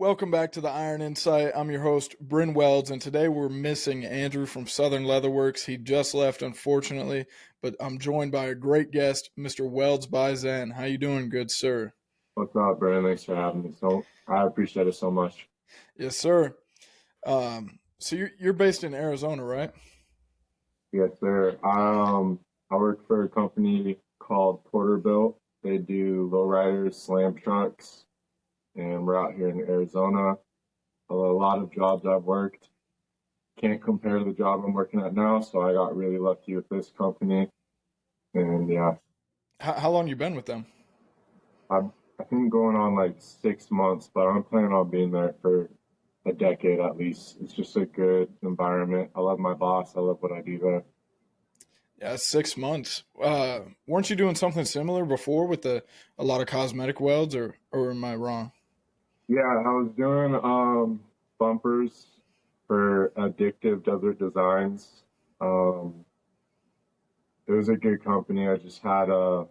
Welcome back to the Iron Insight. I'm your host, Bryn Welds, and today we're missing Andrew from Southern Leatherworks. He just left, unfortunately, but I'm joined by a great guest, Mr. WeldsByZen. How you doing, good sir? What's up, Brandon? Thanks for having me. So I appreciate it so much. Yes, sir. So you're based in Arizona, right? Yes, sir. I work for a company called Porterbuilt. They do lowriders, slam trucks, and we're out here in Arizona. A lot of jobs I've worked. Can't compare the job I'm working at now, so I got really lucky with this company. And yeah, How long you been with them? I've I think going on like 6 months, but I'm planning on being there for a decade at least. It's just a good environment. I love my boss. I love what I do there. Yeah, 6 months. Weren't you doing something similar before with a lot of cosmetic welds, or am I wrong? Yeah, I was doing bumpers for Addictive Desert Designs. Um, it was a good company. I just had a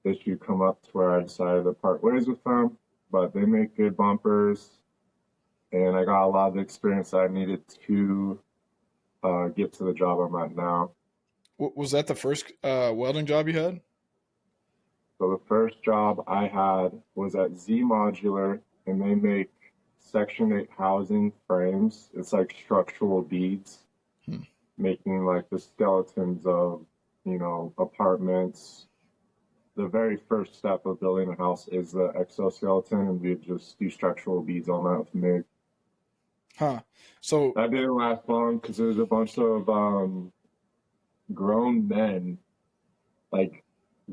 issue come up to where I decided to part ways with them, but they make good bumpers, and I got a lot of the experience I needed to get to the job I'm at now. Was that the first welding job you had? So the first job I had was at Z Modular, and they make Section 8 housing frames. It's like structural beads, Hmm. making like the skeletons of, apartments. The very first step of building a house is the exoskeleton, and we just do structural beads on that with MIG. Huh. So, That didn't last long because there was a bunch of grown men, like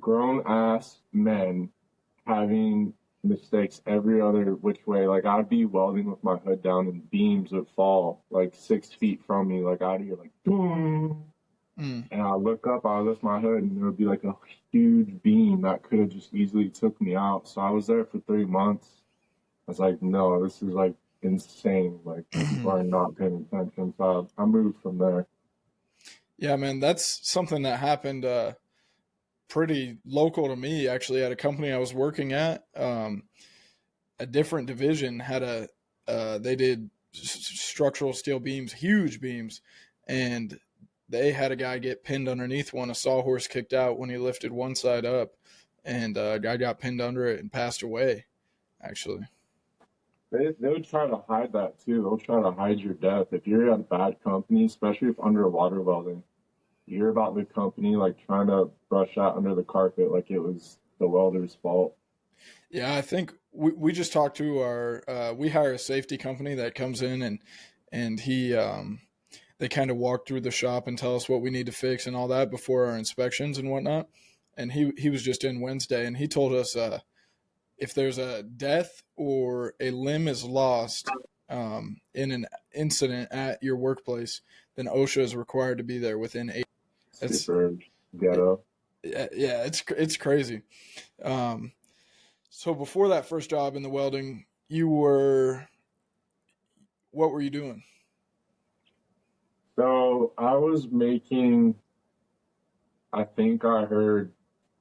grown ass men, having mistakes every other which way. Like I'd be welding with my hood down, and beams would fall like 6 feet from me, like out of here, like boom. mm, And I look up, I lift my hood, and there would be like a huge beam that could have just easily took me out. So I was there for 3 months. I was like, no, this is like insane. Like people are not paying attention. So I moved from there. yeah, man, that's something that happened pretty local to me, actually, at a company I was working at. A different division had they did structural steel beams, huge beams, and they had a guy get pinned underneath one. A sawhorse kicked out when he lifted one side up, and a guy got pinned under it and passed away, actually. They would try to hide that too. They'll try to hide your death. If you're at a bad company, especially if underwater welding, you hear about the company like trying to brush that under the carpet like it was the welder's fault. Yeah, I think we just talked to we hire a safety company that comes in, and they kind of walk through the shop and tell us what we need to fix and all that before our inspections and whatnot. And he was just in Wednesday, and he told us if there's a death or a limb is lost in an incident at your workplace, then OSHA is required to be there within 8. It's Super ghetto. yeah, it's crazy. Um, so before that first job in the welding, what were you doing? So I was making, I think I heard,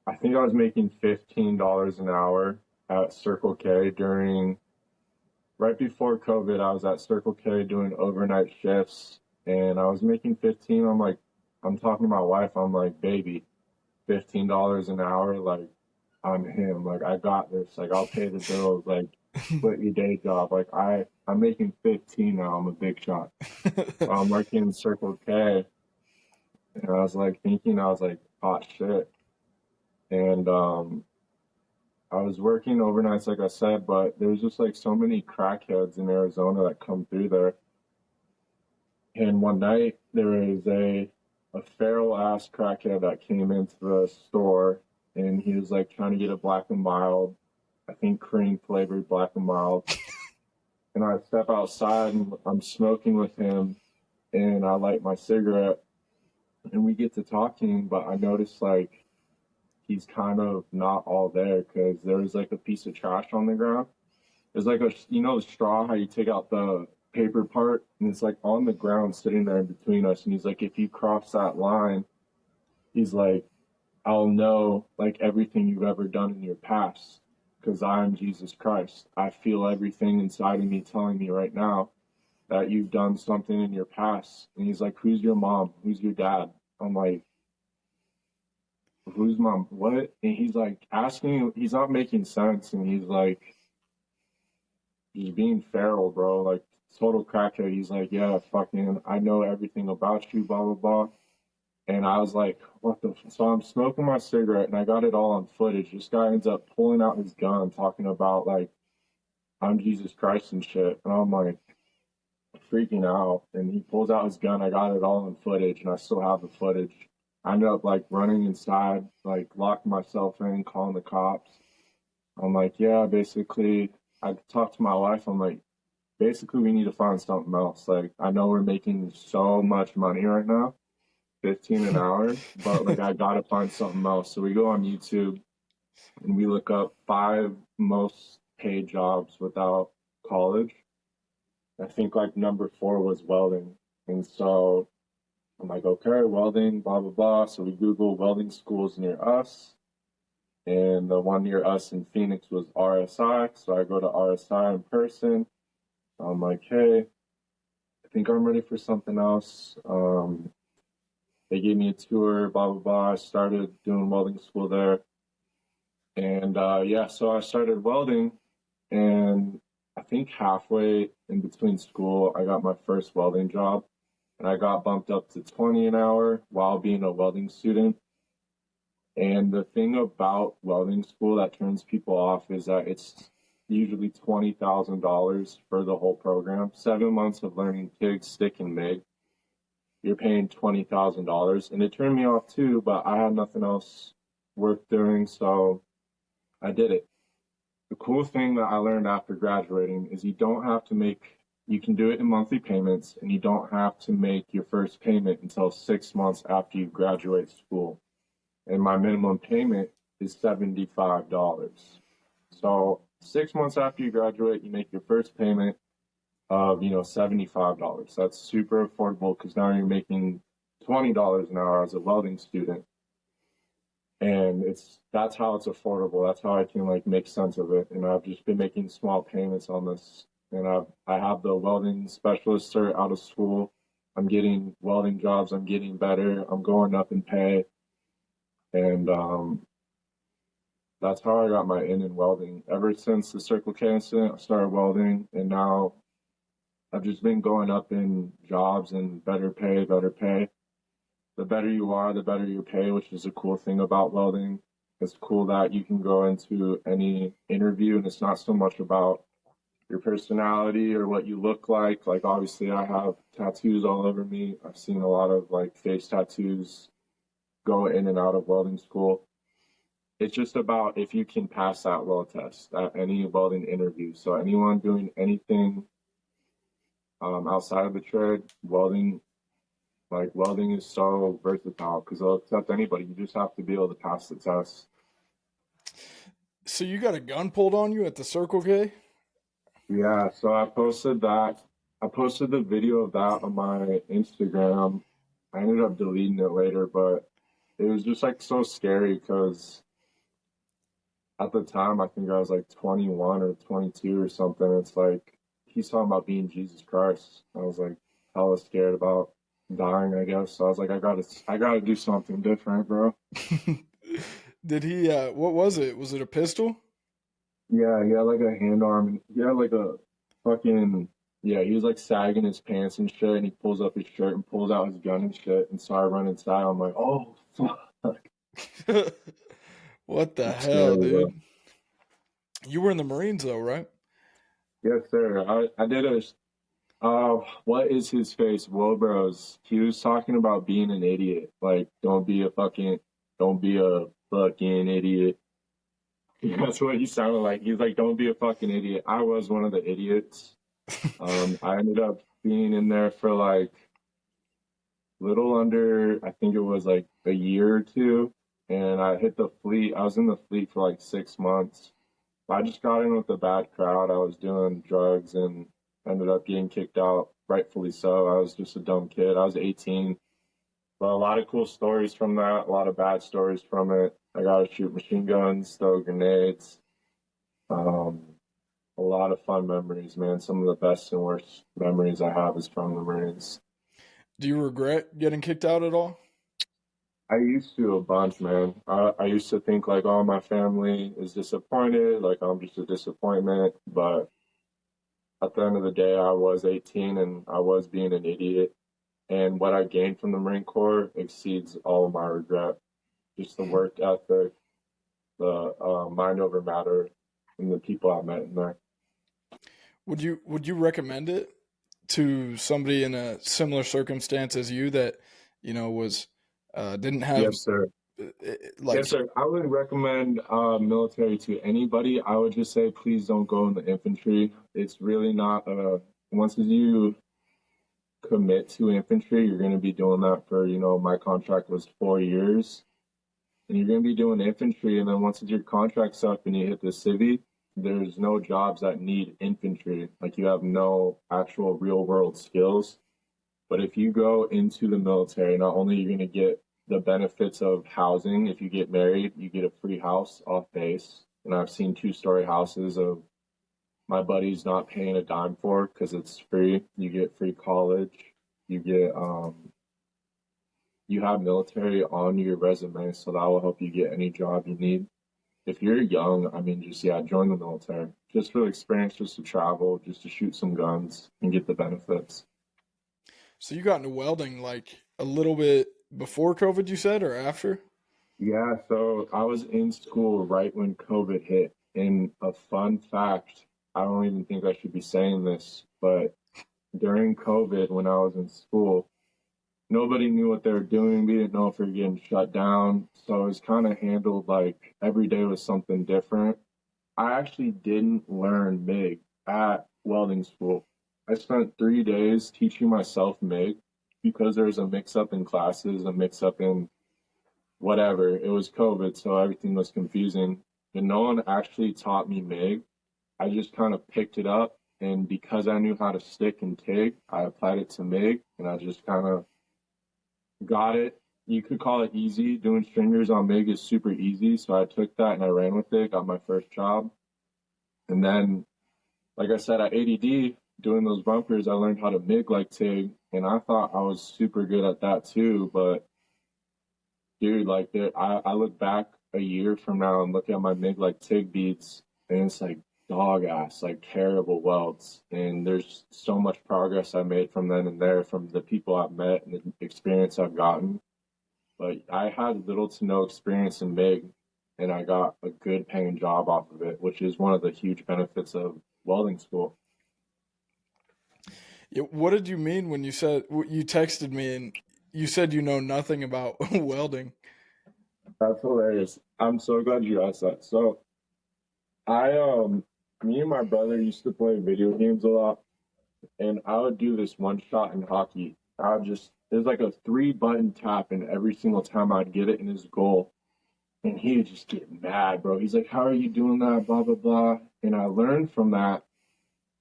I think I was making $15 an hour at Circle K right before COVID. I was at Circle K doing overnight shifts, and I was making 15. I'm like, I'm talking to my wife. I'm like, baby, $15 an hour. Like, I'm him. Like, I got this. Like, I'll pay the bills. Like, quit your day job. Like, I'm making 15 now. I'm a big shot. I'm working in Circle K, and I was like thinking, I was like, hot shit. And I was working overnights, like I said, but there's just like so many crackheads in Arizona that come through there. And one night there was a feral ass crackhead that came into the store, and he was like trying to get a black and mild, I think cream flavored black and mild. And I step outside and I'm smoking with him, and I light my cigarette, and we get to talking, but I noticed like he's kind of not all there because there was like a piece of trash on the ground. There's like the straw, how you take out the paper part, and it's like on the ground sitting there in between us. And he's like, if you cross that line, he's like, I'll know like everything you've ever done in your past. because I'm Jesus Christ. I feel everything inside of me telling me right now that you've done something in your past. And he's like, who's your mom? Who's your dad? I'm like, who's mom? What? And he's like asking, he's not making sense. And he's like, he's being feral, bro. Like, total crackhead. He's like, yeah, fucking, I know everything about you, blah, blah, blah. And I was like, what the? So I'm smoking my cigarette and I got it all on footage. This guy ends up pulling out his gun, talking about, like, I'm Jesus Christ and shit. And I'm like, freaking out. And he pulls out his gun. I got it all on footage and I still have the footage. I ended up, like, running inside, like, locking myself in, calling the cops. I'm like, yeah, basically, I talked to my wife. I'm like, basically, we need to find something else. Like, I know we're making so much money right now, 15 an hour, but like, I gotta find something else. So we go on YouTube and we look up 5 most paid jobs without college. I think like number 4 was welding. And so I'm like, okay, welding, blah, blah, blah. So we Google welding schools near us. And the one near us in Phoenix was RSI. So I go to RSI in person. I'm like, hey, I think I'm ready for something else. They gave me a tour, blah, blah, blah. I started doing welding school there. And yeah, so I started welding. And I think halfway in between school, I got my first welding job. And I got bumped up to 20 an hour while being a welding student. And the thing about welding school that turns people off is that it's usually $20,000 for the whole program. 7 months of learning TIG, stick, and MIG. You're paying $20,000. And it turned me off too, but I had nothing else worth doing, so I did it. The cool thing that I learned after graduating is you can do it in monthly payments, and you don't have to make your first payment until 6 months after you graduate school. And my minimum payment is $75. So 6 months after you graduate, you make your first payment of, $75. That's super affordable because now you're making $20 an hour as a welding student. And that's how it's affordable. That's how I can like make sense of it. And I've just been making small payments on this. And I have the welding specialist cert out of school. I'm getting welding jobs. I'm getting better. I'm going up in pay. And that's how I got my in welding. Ever since the Circle K incident, I started welding, and now I've just been going up in jobs and better pay, better pay. The better you are, the better your pay, which is a cool thing about welding. It's cool that you can go into any interview and it's not so much about your personality or what you look like. Like, obviously, I have tattoos all over me. I've seen a lot of like face tattoos go in and out of welding school. It's just about if you can pass that weld test at any welding interview. So anyone doing anything outside of the trade, welding is so versatile because they'll accept anybody. You just have to be able to pass the test. So you got a gun pulled on you at the Circle K? Yeah, so I posted that. I posted the video of that on my Instagram. I ended up deleting it later, but it was just like so scary because at the time I think I was like 21 or 22 or something. It's like he's talking about being Jesus Christ. I was like hella scared about dying, I guess. So I was like, I gotta do something different, bro. Did he, what was it? Was it a pistol? Yeah, he had like a hand arm and he had like a fucking yeah, he was like sagging his pants and shit and he pulls up his shirt and pulls out his gun and shit and so I run inside, I'm like, oh fuck. What the It's hell, scary, bro. dude? You were in the Marines though, right? Yes, sir. I did what is his face? Wilbros. He was talking about being an idiot. Like, don't be a fucking idiot. That's what he sounded like. He's like, don't be a fucking idiot. I was one of the idiots. I ended up being in there for like little under, I think it was like a year or two. And I hit the fleet. I was in the fleet for like 6 months. I just got in with a bad crowd. I was doing drugs and ended up getting kicked out, rightfully so. I was just a dumb kid. I was 18. But a lot of cool stories from that, a lot of bad stories from it. I got to shoot machine guns, throw grenades. Um, a lot of fun memories, man. Some of the best and worst memories I have is from the Marines. Do you regret getting kicked out at all? I used to a bunch, man. I used to think like, oh, my family is disappointed, like I'm just a disappointment. But at the end of the day, I was 18 and I was being an idiot. And what I gained from the Marine Corps exceeds all of my regret. Just the work ethic, the mind over matter, and the people I met in there. Would you recommend it to somebody in a similar circumstance as you that was didn't have Yes, sir. like Yes, sir. I would recommend military to anybody. I would just say, please don't go in the infantry. It's really not once you commit to infantry, you're going to be doing that for, my contract was 4 years. And you're going to be doing infantry. And then once your contract's up and you hit the civvy, there's no jobs that need infantry. Like you have no actual real world skills. But if you go into the military, not only are you going to get the benefits of housing, if you get married, you get a free house off base. And I've seen 2-story houses of my buddies not paying a dime for because it's free. You get free college. You get you have military on your resume, so that will help you get any job you need. If you're young, I mean, just join the military, just for the experience, just to travel, just to shoot some guns and get the benefits. so you got into welding like a little bit before COVID, you said, or after? Yeah, so I was in school right when COVID hit. And a fun fact, I don't even think I should be saying this, but during COVID, when I was in school, nobody knew what they were doing. We didn't know if we were getting shut down. So it was kind of handled like every day was something different. I actually didn't learn MIG at welding school. I spent 3 days teaching myself MIG because there was a mix up in classes, a mix up in whatever. It was COVID, so everything was confusing. And no one actually taught me MIG. I just kind of picked it up. And because I knew how to stick and TIG, I applied it to MIG and I just kind of got it. You could call it easy. Doing stringers on MIG is super easy. So I took that and I ran with it, got my first job. And then, like I said, at ADD, doing those bumpers, I learned how to MIG like TIG. And I thought I was super good at that too. But dude, like I look back a year from now and look at my MIG like TIG beats, and it's like dog ass, like terrible welds. And there's so much progress I made from then and there, from the people I've met and the experience I've gotten. But I had little to no experience in MIG, and I got a good paying job off of it, which is one of the huge benefits of welding school. Yeah, what did you mean when you said you texted me and you said you know nothing about welding? That's hilarious. I'm so glad you asked that. So I me and my brother used to play video games a lot, and I would do this one shot in hockey. I would just there's like a 3 button tap, and every single time I'd get it in his goal, and he would just get mad, bro. He's like, "How are you doing that?" Blah blah blah. And I learned from that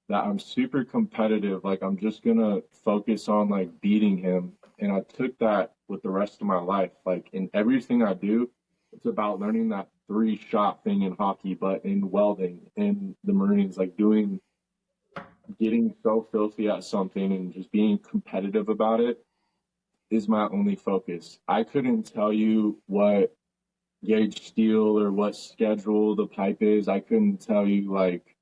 I'm super competitive. Like I'm just gonna focus on like beating him. And I took that with the rest of my life. Like in everything I do, it's about learning that 3 shot thing in hockey, but in welding, in the Marines, like getting so filthy at something and just being competitive about it is my only focus. I couldn't tell you what gauge steel or what schedule the pipe is. I couldn't tell you like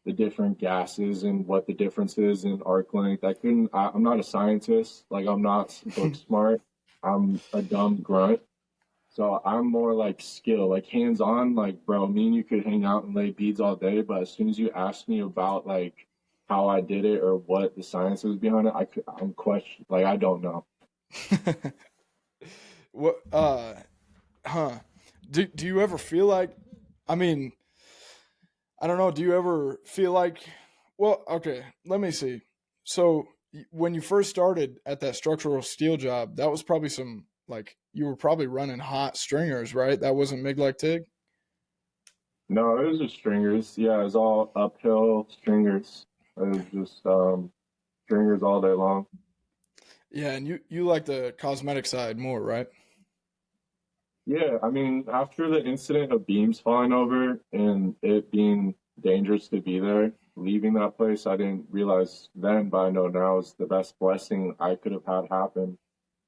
the different gases and what the difference is in arc length. I'm not a scientist. Like I'm not book smart. I'm a dumb grunt. So I'm more like skill, like hands on. Like, bro, me and you could hang out and lay beads all day, but as soon as you ask me about like how I did it or what the science was behind it, I'm question like I don't know. What huh. Do you ever feel like I mean, I don't know, do you ever feel like well, okay, let me see. So when you first started at that structural steel job, that was probably some like you were probably running hot stringers, right? That wasn't MIG like TIG? No, it was just stringers. Yeah, it was all uphill stringers. It was just stringers all day long. Yeah, and you like the cosmetic side more, right? Yeah, I mean, after the incident of beams falling over and it being dangerous to be there, leaving that place, I didn't realize then, but I know now is the best blessing I could have had happen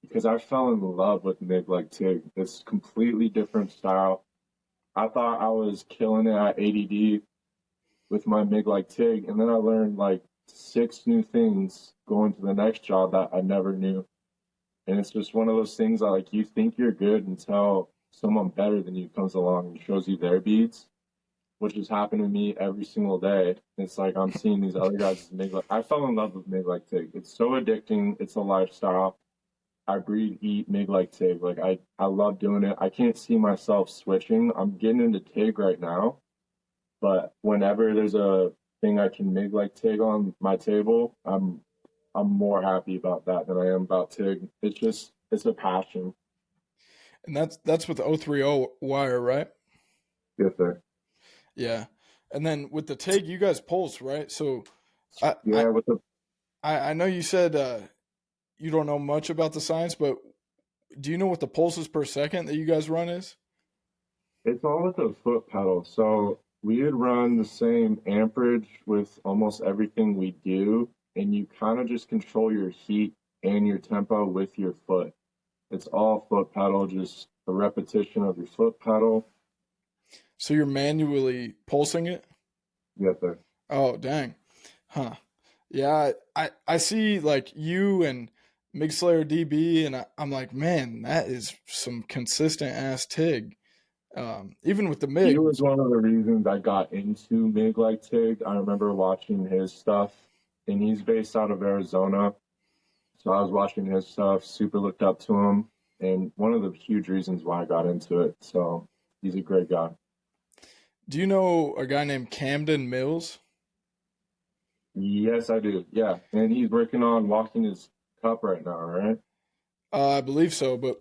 because I fell in love with MIG like TIG. It's completely different style. I thought I was killing it at ADD with my MIG like TIG, and then I learned like six new things going to the next job that I never knew. And it's just one of those things that like you think you're good until someone better than you comes along and shows you their beats, which has happened to me every single day. It's like I'm seeing these other guys MIG like I fell in love with MIG like TIG. It's so addicting. It's a lifestyle. I breathe, eat MIG like TIG. Like I love doing it. I can't see myself switching. I'm getting into TIG right now, but whenever there's a thing I can MIG like TIG on my table, I'm more happy about that than I am about TIG. It's a passion. And that's with the 030 wire, right? Yes, sir. Yeah. And then with the TIG, you guys pulse, right? So I I Yeah, with the I know you said you don't know much about the science, but do you know what the pulses per second that you guys run is? it's all with the foot pedal. So we would run the same amperage with almost everything we do, and you kind of just control your heat and your tempo with your foot. It's all foot pedal, just a repetition of your foot pedal. So you're manually pulsing it? Yes, sir. Oh, dang. Huh. Yeah, I see like you and Mig Slayer DB, and I'm like, man, that is some consistent ass TIG. Even with the He MIG. was one of the reasons I got into MIG like TIG. I remember watching his stuff, and he's based out of Arizona. So I was watching his stuff, super looked up to him, and one of the huge reasons why I got into it. So he's a great guy. Do you know a guy named Camden Mills? Yes, I do. Yeah, and he's working on walking his cup right now, right? I believe so, but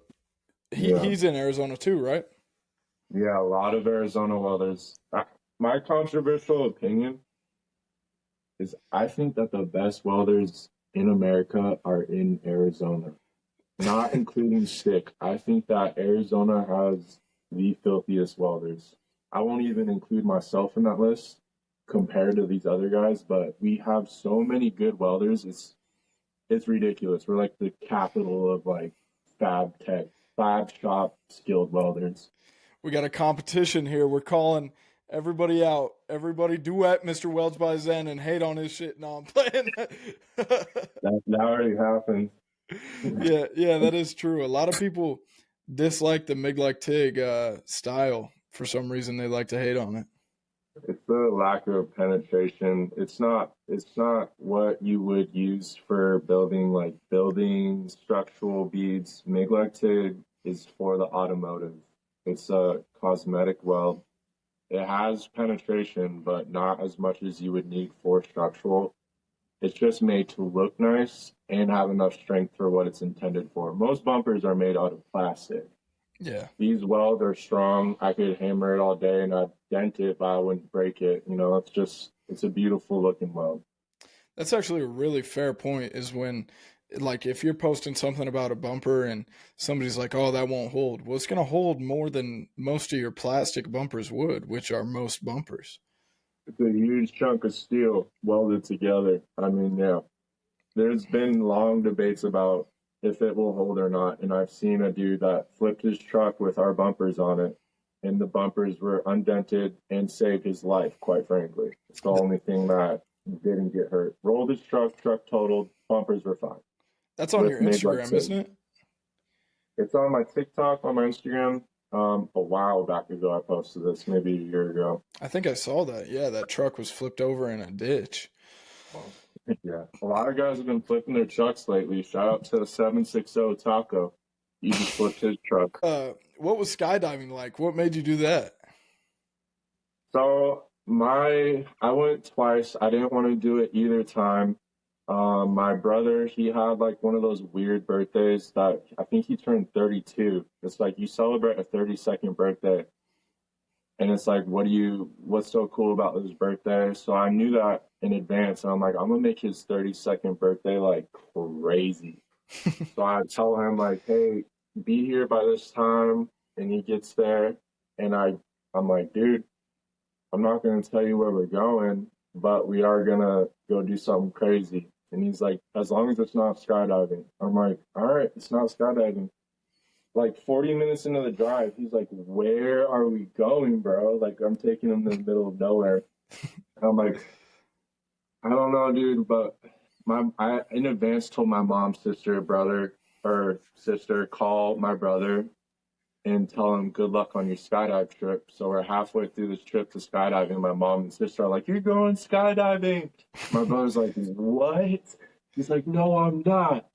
Yeah, he's in Arizona too, right? yeah. A lot of Arizona welders. My controversial opinion is I think that the best welders in America are in Arizona, not including stick. I think that Arizona has the filthiest welders. I won't even include myself in that list compared to these other guys, but we have so many good welders. It's ridiculous. We're like the capital of like fab tech, fab shop skilled welders. We got a competition here. We're calling everybody out. Everybody duet Mr. WeldsByZen and hate on his shit. No, I'm playing. That already happened. Yeah, that is true. A lot of people dislike the MIG like TIG style for some reason. They like to hate on it. It's the lack of penetration. It's not what you would use for building like buildings, structural beads. MIG TIG is for the automotive. It's a cosmetic weld. It has penetration, but not as much as you would need for structural. It's just made to look nice and have enough strength for what it's intended for. Most bumpers are made out of plastic. Yeah, These welds are strong. I could hammer it all day and I'd dent it, but I wouldn't break it. It's a beautiful looking weld. that's actually a really fair point. Is when, like, if you're posting something about a bumper and somebody's like, "Oh, that won't hold," well, it's gonna hold more than most of your plastic bumpers would, which are most bumpers. It's a huge chunk of steel welded together. I mean, yeah, there's been long debates about if it will hold or not. And I've seen a dude that flipped his truck with our bumpers on it, and the bumpers were undented and saved his life, quite frankly. It's the only thing that didn't get hurt. Rolled his truck totaled, bumpers were fine. That's on With your MIG like Instagram, TIG. isn't it? It's on my TikTok, on my Instagram. A while back ago, I posted this, maybe a year ago. I think I saw that. Yeah, that truck was flipped over in a ditch. Yeah, a lot of guys have been flipping their trucks lately. Shout out to 760 Taco. He just flipped his truck. What was skydiving like? What made you do that? So I went twice. I didn't want to do it either time. My brother, he had like one of those weird birthdays that I think he turned 32. It's like you celebrate a 32nd birthday. And it's like, what's so cool about his birthday? So I knew that in advance. And I'm like, I'm gonna make his 32nd birthday like crazy. So I tell him like, hey, be here by this time. And he gets there, and I'm like, dude, I'm not going to tell you where we're going, but we are going to go do something crazy. And he's like, as long as it's not skydiving. I'm like, all right, it's not skydiving. Like 40 minutes into the drive, he's like, where are we going, bro? Like, I'm taking him to the middle of nowhere. And I'm like, I don't know, dude, but I in advance told my mom, sister, brother, or sister, call my brother and tell him good luck on your skydive trip. So we're halfway through this trip to skydiving. My mom and sister are like, "You're going skydiving." My brother's like, "What?" He's like, "No, I'm not."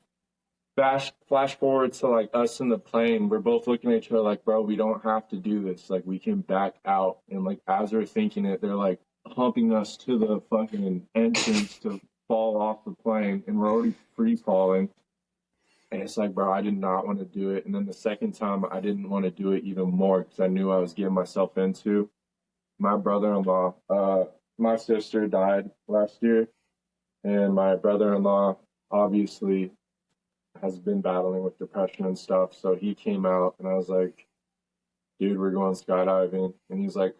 Flash forward to like us in the plane. We're both looking at each other like, "Bro, we don't have to do this. Like, we can back out." And like as we're thinking it, they're like humping us to the fucking entrance to fall off the plane, and we're already free falling. And it's like, bro, I did not want to do it. And then the second time, I didn't want to do it even more because I knew I was getting myself into. My brother-in-law, my sister died last year, and my brother-in-law obviously has been battling with depression and stuff. So he came out, and I was like, dude, we're going skydiving. And he's like,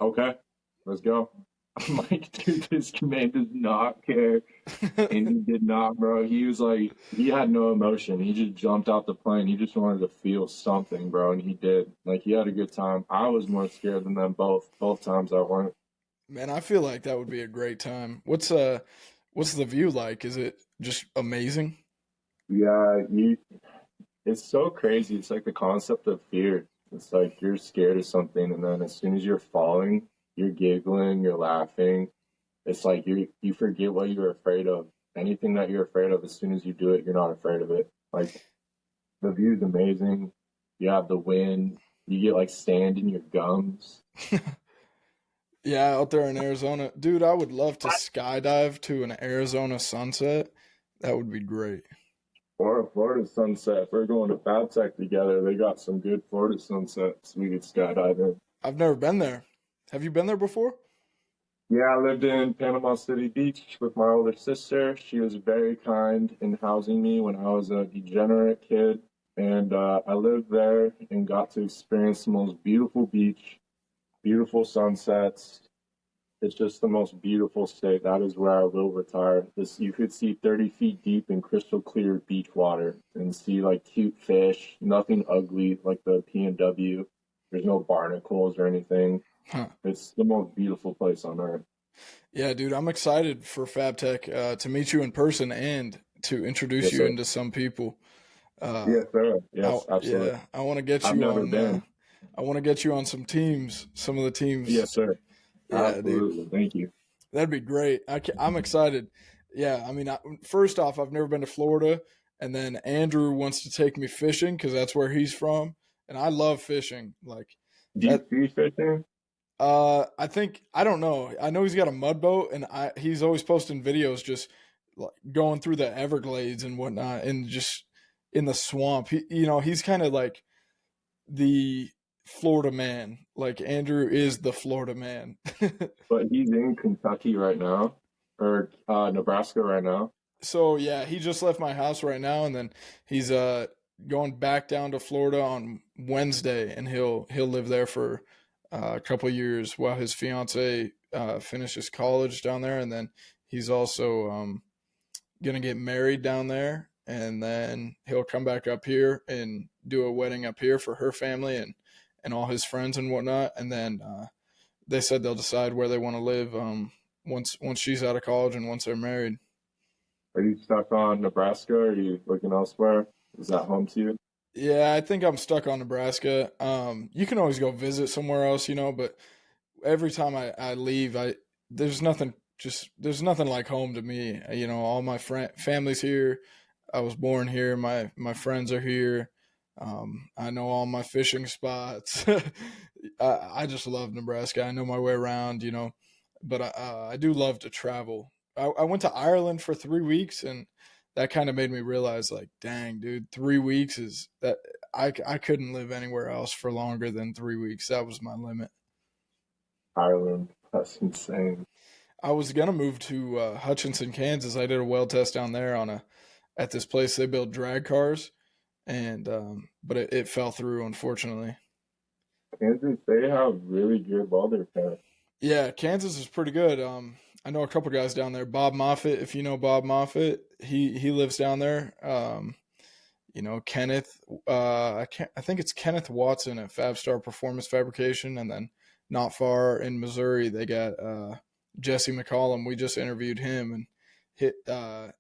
okay, let's go. I'm like, dude, this man does not care. And he did not, bro. He was like, he had no emotion. He just jumped out the plane. He just wanted to feel something, bro. And he did. Like, he had a good time. I was more scared than them both times I went. Man, I feel like that would be a great time. What's the view like? Is it just amazing? Yeah, it's so crazy. It's like the concept of fear. It's like you're scared of something, and then as soon as you're falling, you're giggling, you're laughing. It's like you forget what you were afraid of. Anything that you're afraid of, as soon as you do it, you're not afraid of it. Like the view's amazing. You have the wind. You get like sand in your gums. Yeah, out there in Arizona. Dude, I would love to skydive to an Arizona sunset. That would be great. Or a Florida sunset. If we're going to FabTech together, they got some good Florida sunsets we could skydive in. I've never been there. Have you been there before? Yeah, I lived in Panama City Beach with my older sister. She was very kind in housing me when I was a degenerate kid. And I lived there and got to experience the most beautiful beach, beautiful sunsets. It's just the most beautiful state. That is where I will retire. This you could see 30 feet deep in crystal clear beach water and see like cute fish, nothing ugly like the PNW. There's no barnacles or anything. Huh. It's the most beautiful place on earth. Yeah, dude, I'm excited for FabTech to meet you in person and to introduce Yes, you sir. into some people. Uh, Yes, sir. Yes, absolutely. yeah, I want to get I've you never on. been. I want to get you on some teams, some of the teams. Yes, sir. Yeah, dude, Absolutely. Thank you. that'd be great. I'm excited. Yeah, I mean, first off, I've never been to Florida, and then Andrew wants to take me fishing because that's where he's from, and I love fishing. Like that. Deep sea fishing? I think I don't know. I know he's got a mud boat, and he's always posting videos just like going through the Everglades and whatnot, and just in the swamp. He's kind of like the Florida man. Like Andrew is the Florida man. But he's in Kentucky right now, or Nebraska right now. So yeah, he just left my house right now, and then he's going back down to Florida on Wednesday, and he'll live there for a couple years while his fiance finishes college down there, and then he's also gonna get married down there, and then he'll come back up here and do a wedding up here for her family and all his friends and whatnot, and then they said they'll decide where they want to live once she's out of college and once they're married. Are you stuck on Nebraska? Or are you looking elsewhere? Is that home to you? Yeah, I think I'm stuck on Nebraska. You can always go visit somewhere else, but every time I leave, there's nothing there's nothing like home to me. All my family's here. I was born here. My friends are here. I know all my fishing spots. I just love Nebraska. I know my way around, but I do love to travel. I went to Ireland for 3 weeks, and that kind of made me realize, like, dang, dude, 3 weeks is that I couldn't live anywhere else for longer than 3 weeks. That was my limit. Ireland. That's insane. I was gonna move to Hutchinson, Kansas. I did a weld test down there at this place they build drag cars, and but it fell through, unfortunately. Kansas, they have really good welder pay. Yeah, Kansas is pretty good. I know a couple guys down there. Bob Moffitt, if you know Bob Moffitt, he lives down there. Kenneth. I think it's Kenneth Watson at Fab Star Performance Fabrication, and then not far in Missouri, they got Jesse McCollum. We just interviewed him, and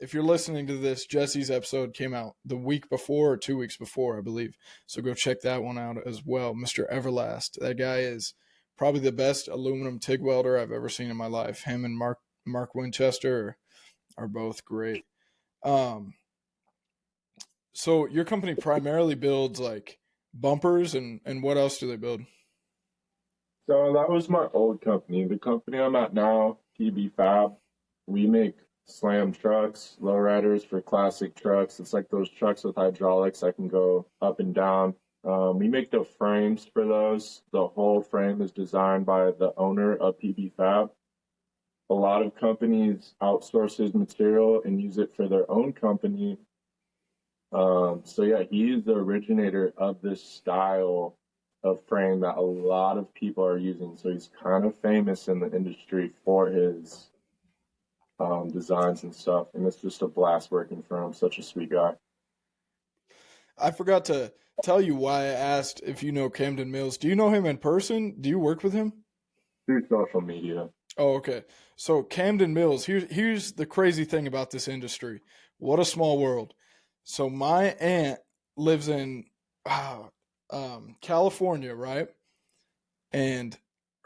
if you're listening to this, Jesse's episode came out the week before or 2 weeks before, I believe. So go check that one out as well. Mr. Everlast. That guy is probably the best aluminum TIG welder I've ever seen in my life. Him and Mark Winchester are both great. So your company primarily builds like bumpers and what else do they build? So that was my old company. The company I'm at now, PB Fab, we make slam trucks, lowriders for classic trucks. It's like those trucks with hydraulics that can go up and down. We make the frames for those. The whole frame is designed by the owner of PB Fab. A lot of companies outsource his material and use it for their own company. So yeah, he's the originator of this style of frame that a lot of people are using. So he's kind of famous in the industry for his designs and stuff. And it's just a blast working for him. Such a sweet guy. I forgot to tell you why I asked if you know Camden Mills. Do you know him in person? Do you work with him? Through social media. Oh, okay. So Camden Mills, here's the crazy thing about this industry. What a small world. So my aunt lives in California, right? And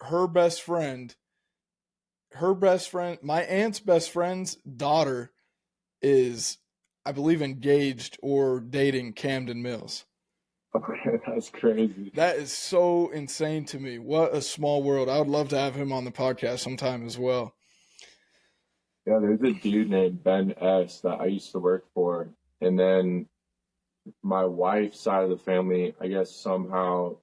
her best friend, my aunt's best friend's daughter is, I believe, engaged or dating Camden Mills. Okay, that's crazy. That is so insane to me. What a small world. I would love to have him on the podcast sometime as well. Yeah, there's a dude named Ben S that I used to work for. And then my wife's side of the family, I guess somehow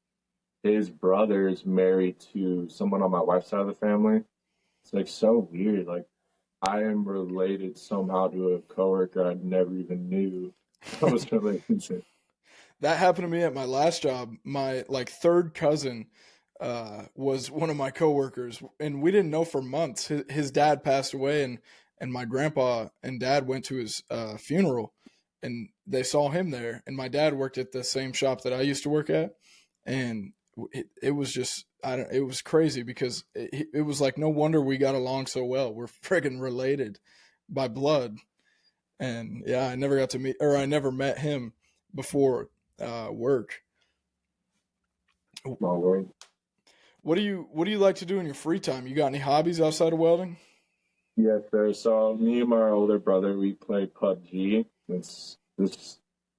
his brother is married to someone on my wife's side of the family. It's like so weird. Like I am related somehow to a coworker I never even knew I was related to. That happened to me at my last job. My third cousin was one of my coworkers, and we didn't know for months. His dad passed away, and my grandpa and dad went to his funeral, and they saw him there. And my dad worked at the same shop that I used to work at, and it was just it was crazy because it was like no wonder we got along so well. We're friggin' related by blood, and yeah, I never met him before work. Small world. What do you like to do in your free time? You got any hobbies outside of welding? Yes, sir. So me and my older brother, we play PUBG. It's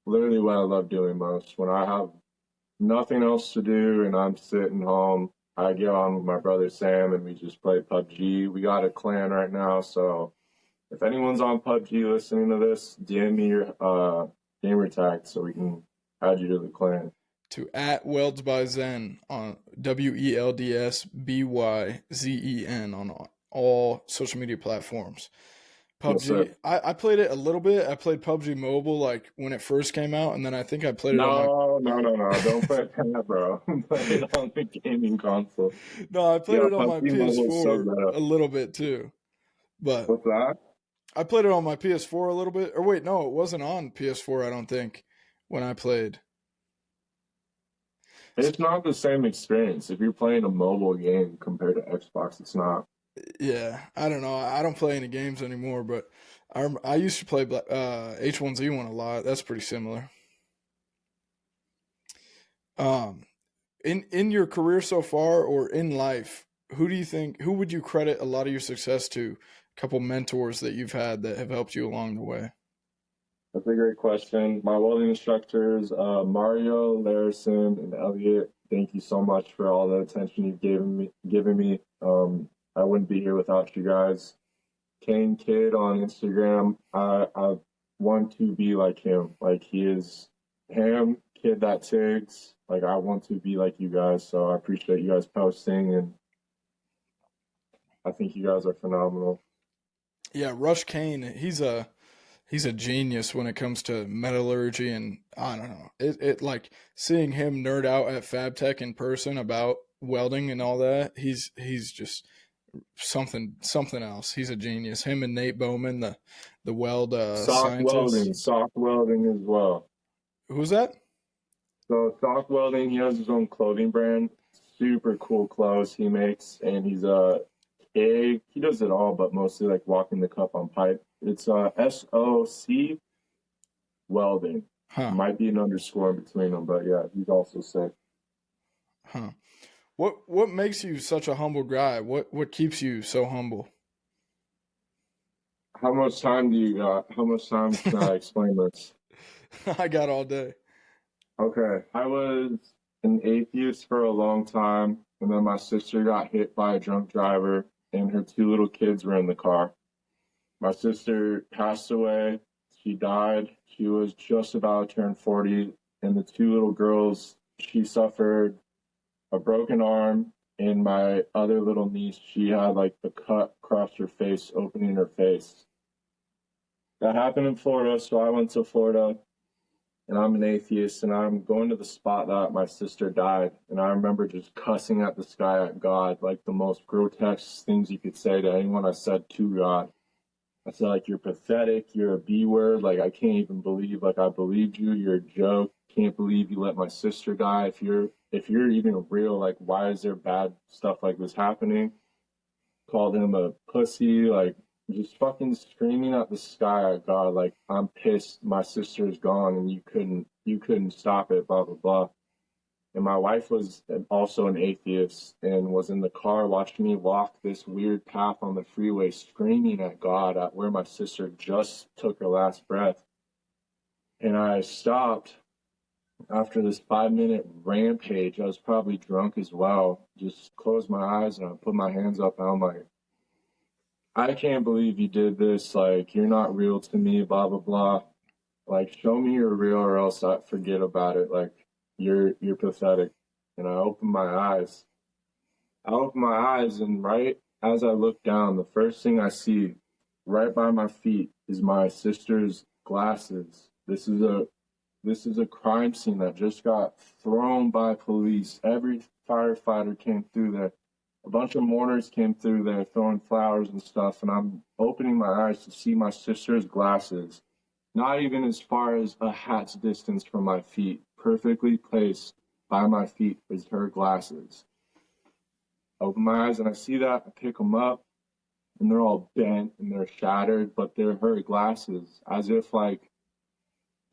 literally what I love doing most. When I have nothing else to do and I'm sitting home, I get on with my brother Sam and we just play PUBG. We got a clan right now, so if anyone's on PUBG listening to this, DM me your gamer tag so we can add you to the clan. To at WeldsByZen on WeldsByzen on all social media platforms. Yes, sir. PUBG. I played it a little bit. I played PUBG Mobile like when it first came out, and then I think I played it on my. No. Don't play that, bro. Play it on the gaming console. No, I played Yeah, it on my PUBG Mobile is so PS4 good. a little bit too. But What's that? I played it on my PS4 a little bit. Or wait, no, it wasn't on PS4, I don't think, when I played. It's not the same experience. If you're playing a mobile game compared to Xbox, it's not. Yeah, I don't know. I don't play any games anymore, but I used to play H1Z1 a lot. That's pretty similar. In your career so far or in life, who would you credit a lot of your success to? A couple mentors that you've had that have helped you along the way. That's a great question. My welding instructors, Mario, Larison, and Elliot, thank you so much for all the attention you've given me. I wouldn't be here without you guys. Kane Kid on Instagram, I want to be like him. Like he is him, kid that tigs. Like I want to be like you guys. So I appreciate you guys posting, and I think you guys are phenomenal. Yeah, Rush Kane, he's He's a genius when it comes to metallurgy, and I don't know. It like seeing him nerd out at FabTech in person about welding and all that. He's just something else. He's a genius. Him and Nate Bowman, the weld scientists. Soft welding as well. Who's that? So soft welding, he has his own clothing brand. Super cool clothes he makes, and he does it all, but mostly like walking the cup on pipe. It's SOC welding. Huh? Might be an underscore in between them, but yeah, he's also sick. Huh? What makes you such a humble guy? What keeps you so humble? How much time do you got? How much time can I explain this? I got all day. Okay, I was an atheist for a long time, and then my sister got hit by a drunk driver, and her two little kids were in the car. My sister passed away. She died. She was just about to turn 40, and the two little girls, she suffered a broken arm, and my other little niece, she had like a cut across her face, opening her face. That happened in Florida, so I went to Florida, and I'm an atheist, and I'm going to the spot that my sister died, and I remember just cussing at the sky at God, like the most grotesque things you could say to anyone I said to God. I said, like, you're pathetic, you're a B word, like, I can't even believe, like, I believed you, you're a joke, can't believe you let my sister die. If you're even real, like, why is there bad stuff like this happening? Called him a pussy, like, just fucking screaming at the sky at God, like, I'm pissed, my sister's gone, and you couldn't stop it, blah, blah, blah. And my wife was also an atheist and was in the car watching me walk this weird path on the freeway, screaming at God at where my sister just took her last breath. And I stopped after this 5-minute rampage. I was probably drunk as well. Just closed my eyes and I put my hands up and I'm like, I can't believe you did this. Like, you're not real to me, blah, blah, blah. Like, show me you're real or else I forget about it. Like, you're pathetic. And I opened my eyes. And right as I look down, the first thing I see right by my feet is my sister's glasses. This is a crime scene that just got thrown by police. Every firefighter came through there. A bunch of mourners came through there throwing flowers and stuff, and I'm opening my eyes to see my sister's glasses. Not even as far as a hat's distance from my feet, perfectly placed by my feet is her glasses. Open my eyes and I see that, I pick them up, and they're all bent and they're shattered, but they're her glasses, as if like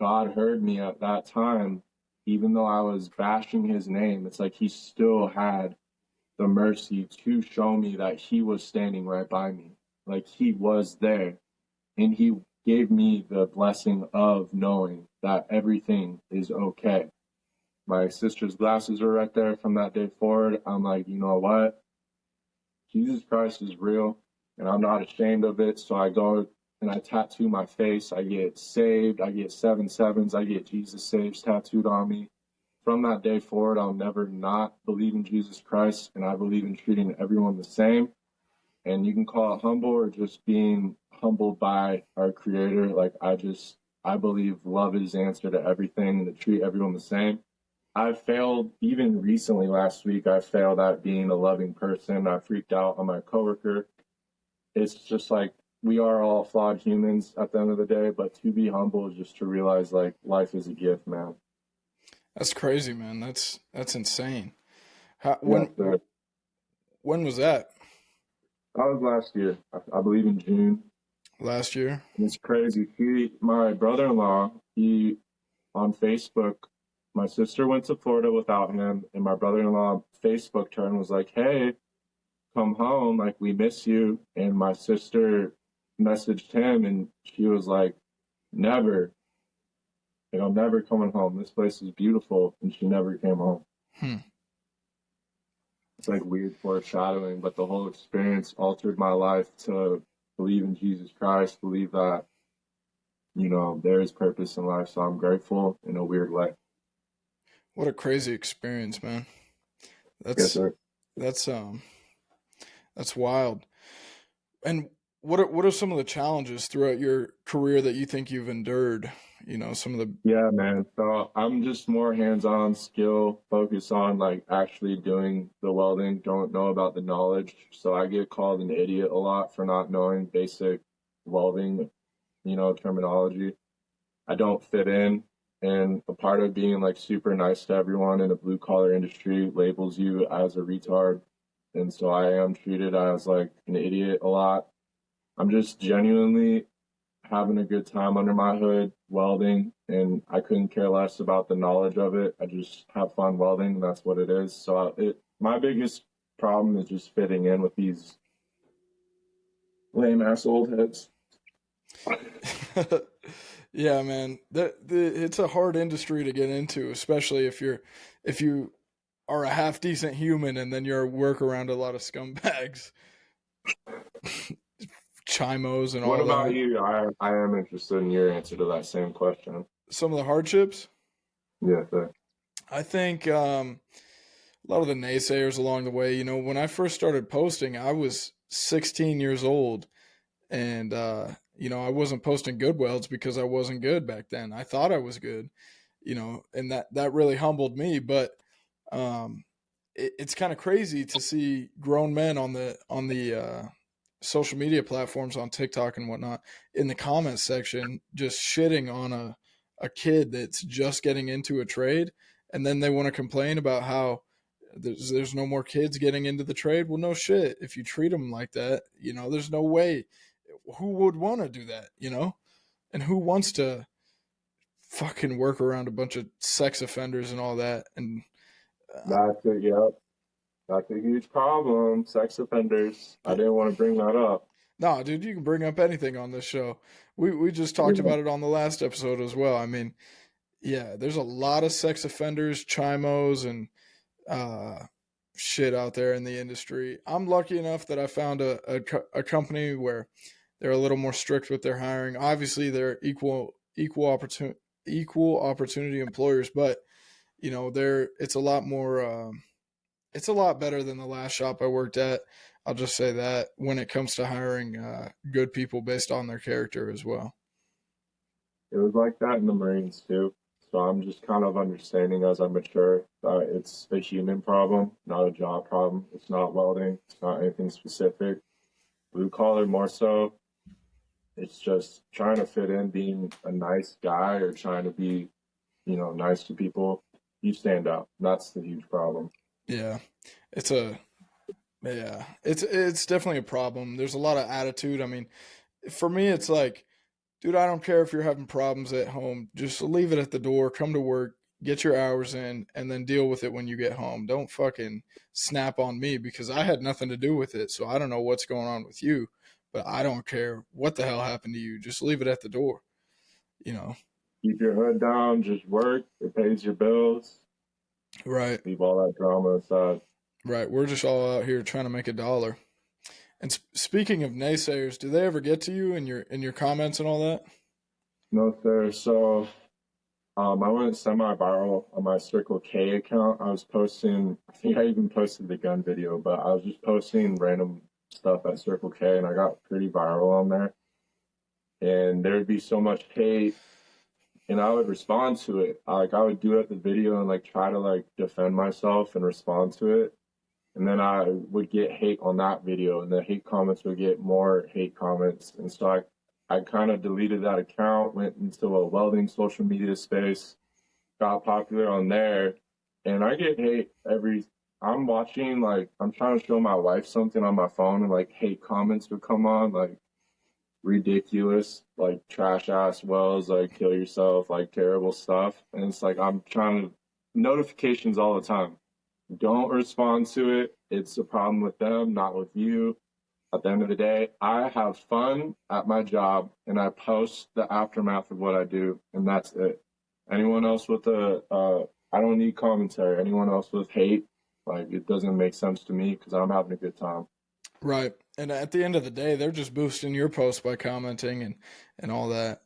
God heard me at that time, even though I was bashing his name. It's like he still had the mercy to show me that he was standing right by me, like he was there, and he gave me the blessing of knowing that everything is okay. My sister's glasses are right there from that day forward. I'm like, you know what? Jesus Christ is real, and I'm not ashamed of it. So I go and I tattoo my face. I get saved. I get 7 sevens. I get Jesus saves tattooed on me. From that day forward, I'll never not believe in Jesus Christ, and I believe in treating everyone the same. And you can call it humble or just being humbled by our Creator. Like, I believe love is the answer to everything and to treat everyone the same. I failed, even recently last week, I failed at being a loving person. I freaked out on my coworker. It's just like, we are all flawed humans at the end of the day, but to be humble is just to realize, like, life is a gift, man. That's crazy, man. That's insane. How, Yeah, sir. when was that? That was last year. I believe in June. Last year? It's crazy. My brother-in-law, on Facebook, my sister went to Florida without him, and my brother-in-law Facebook her and was like, hey, come home, like, we miss you. And my sister messaged him, and she was like, never. Like, I'm never coming home. This place is beautiful. And she never came home. Hmm. It's like weird foreshadowing, but the whole experience altered my life to believe in Jesus Christ, believe that, there is purpose in life. So I'm grateful in a weird way. What a crazy experience, man. Yes, That's sir. that's that's wild. And what are some of the challenges throughout your career that you think you've endured? You know, some of the Yeah, man. So I'm just more hands-on skill, focus on like actually doing the welding, don't know about the knowledge. So I get called an idiot a lot for not knowing basic welding, terminology. I don't fit in. And a part of being like super nice to everyone in the blue collar industry labels you as a retard. And so I am treated as like an idiot a lot. I'm just genuinely having a good time under my hood welding, and I couldn't care less about the knowledge of it. I just have fun welding. That's what it is. So my biggest problem is just fitting in with these lame ass old heads. yeah, man. It's a hard industry to get into, especially if you are a half decent human and then you're work around a lot of scumbags, chimos, and What all about that. you? I am interested in your answer to that same question. Some of the hardships, Yes, sir. I think, a lot of the naysayers along the way. You know, when I first started posting, I was 16 years old, and I wasn't posting good welds because I wasn't good back then. I thought I was good, and that really humbled me. But um, it's kind of crazy to see grown men on the social media platforms on TikTok and whatnot in the comments section just shitting on a kid that's just getting into a trade, and then they want to complain about how there's no more kids getting into the trade. Well, no shit. If you treat them like that, there's no way. Who would want to do that, And who wants to fucking work around a bunch of sex offenders and all that? And That's it. Yep. That's a huge problem. Sex offenders. I didn't want to bring that up. no, dude, you can bring up anything on this show. We just talked Yeah. about it on the last episode as well. I mean, yeah, there's a lot of sex offenders, chimos, and uh, shit out there in the industry. I'm lucky enough that I found a company where they're a little more strict with their hiring. Obviously, they're equal opportunity employers, but they're it's a lot more. It's a lot better than the last shop I worked at. I'll just say that when it comes to hiring good people based on their character as well. It was like that in the Marines too. So I'm just kind of understanding as I mature that it's a human problem, not a job problem. It's not welding. It's not anything specific. Blue collar more so. It's just trying to fit in, being a nice guy or trying to be, nice to people. You stand out. That's the huge problem. Yeah, it's a it's definitely a problem. There's a lot of attitude. I mean, for me, it's like, dude, I don't care if you're having problems at home. Just leave it at the door. Come to work, get your hours in, and then deal with it when you get home. Don't fucking snap on me because I had nothing to do with it. So I don't know what's going on with you, but I don't care what the hell happened to you. Just leave it at the door. You know, Keep your hood down. Just work. It pays your bills. right, Leave all that drama aside. right. We're just all out here trying to make a dollar. And speaking of naysayers, do they ever get to you in your comments and all that? No, sir. So I went semi-viral on my Circle K account. I was posting, I think I even posted the gun video, but I was just posting random stuff at Circle K and I got pretty viral on there. And there'd be so much hate and I would respond to it. Like I would do it at the video and like try to like defend myself and respond to it. And then I would get hate on that video and the hate comments would get more hate comments. And so I kind of deleted that account, went into a welding social media space, got popular on there, and I get hate I'm watching, like, I'm trying to show my wife something on my phone, and, like, hate comments would come on, like, ridiculous, like, trash ass wells, like, kill yourself, like, terrible stuff. And it's like, I'm trying to, notifications all the time. Don't respond to it. It's a problem with them, not with you. At the end of the day, I have fun at my job and I post the aftermath of what I do, and that's it. Anyone else with I don't need commentary. Anyone else with hate, like, it doesn't make sense to me because I'm having a good time. Right. And at the end of the day, they're just boosting your post by commenting and all that.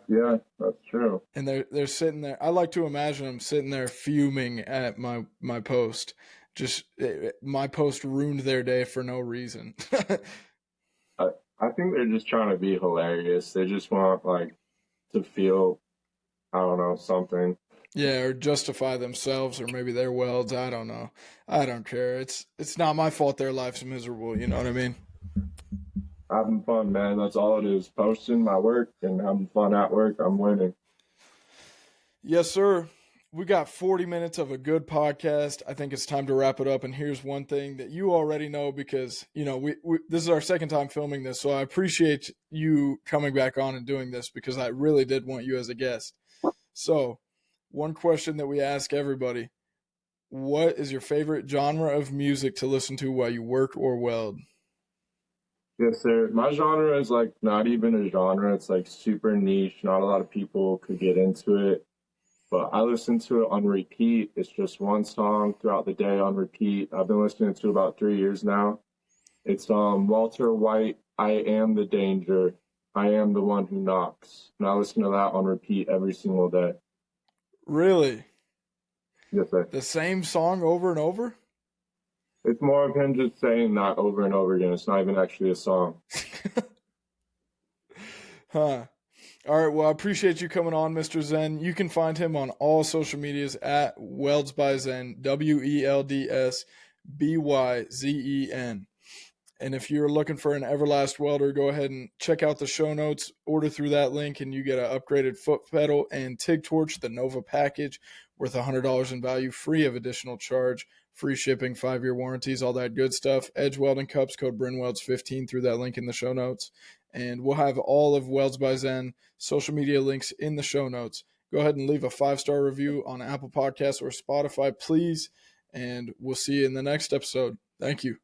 Yeah, that's true. And they're sitting there. I like to imagine them sitting there fuming at my post. Just my post ruined their day for no reason. I think they're just trying to be hilarious. They just want like to feel, I don't know, something. Yeah, or justify themselves or maybe their welds. I don't know. I don't care. It's not my fault their life's miserable. You know what I mean? Having fun, man. That's all it is. Posting my work and having fun at work. I'm winning. Yes, sir. We got 40 minutes of a good podcast. I think it's time to wrap it up. And here's one thing that you already know because, you know, we this is our second time filming this. So I appreciate you coming back on and doing this because I really did want you as a guest. So, one question that we ask everybody: what is your favorite genre of music to listen to while you work or weld? Yes, sir. My genre is like not even a genre. It's like super niche. Not a lot of people could get into it. But I listen to it on repeat. It's just one song throughout the day on repeat. I've been listening to it about 3 years now. It's Walter White, I Am the Danger. I Am the One Who Knocks. And I listen to that on repeat every single day. Really? Yes, sir. The same song over and over? It's more of him just saying that over and over again. It's not even actually a song. Huh. All right. Well, I appreciate you coming on, Mr. Zen. You can find him on all social medias at WeldsByZen, WeldsByzen. And if you're looking for an Everlast welder, go ahead and check out the show notes, order through that link, and you get an upgraded foot pedal and TIG torch, the Nova package, worth $100 in value, free of additional charge, free shipping, 5-year warranties, all that good stuff. Edge welding cups, code BRINWELDS15 through that link in the show notes. And we'll have all of Welds by Zen social media links in the show notes. Go ahead and leave a 5-star review on Apple Podcasts or Spotify, please. And we'll see you in the next episode. Thank you.